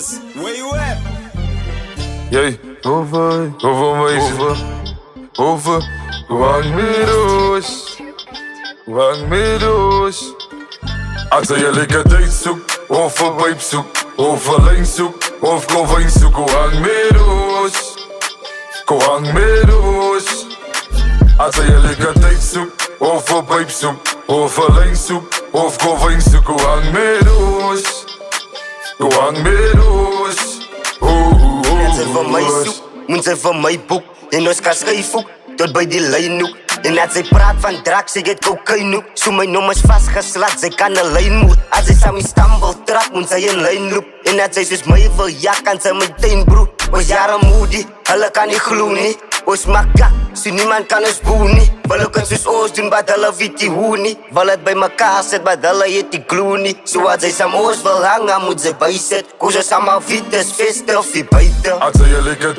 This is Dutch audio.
Sis, where you at? Jee, hoeveel meisjes? Hoeveel? Hang met roos. Als je lekker date zoekt, of een babe zoekt, of alleen zoekt, of koffie zoekt, hang met roos. Hang met roos. Als je lekker date zoekt, of een babe zoekt, of alleen zoekt, of koffie zoekt, hang met roos. Hang met roos. Mensen van mij zoek, mensen van mij boek. En ons kan schijfhoek, tot bij die lijnhoek. En als zij praat van drugs, ik het cocaïne. Zo mijn nummers vastgeslagen, zij kan een lijn moet. Als zij samen stambel trap, moet zij een lijn loop. En als zij dus mij wil, ja, kan zij meteen broer. Ons jaren moody, hulle kan niet gloeien. Ons makka, zo niemand kan ons boenen. Wil ook eens oors doen, maar hulle weet die hoe niet. Wil het bij mekaar zet, maar hulle heet die gloe niet. Zoals zij samen oors wil hangen, moet ze bijzet. Koos ze samen wiet, is feest of die buiten. Als je lekker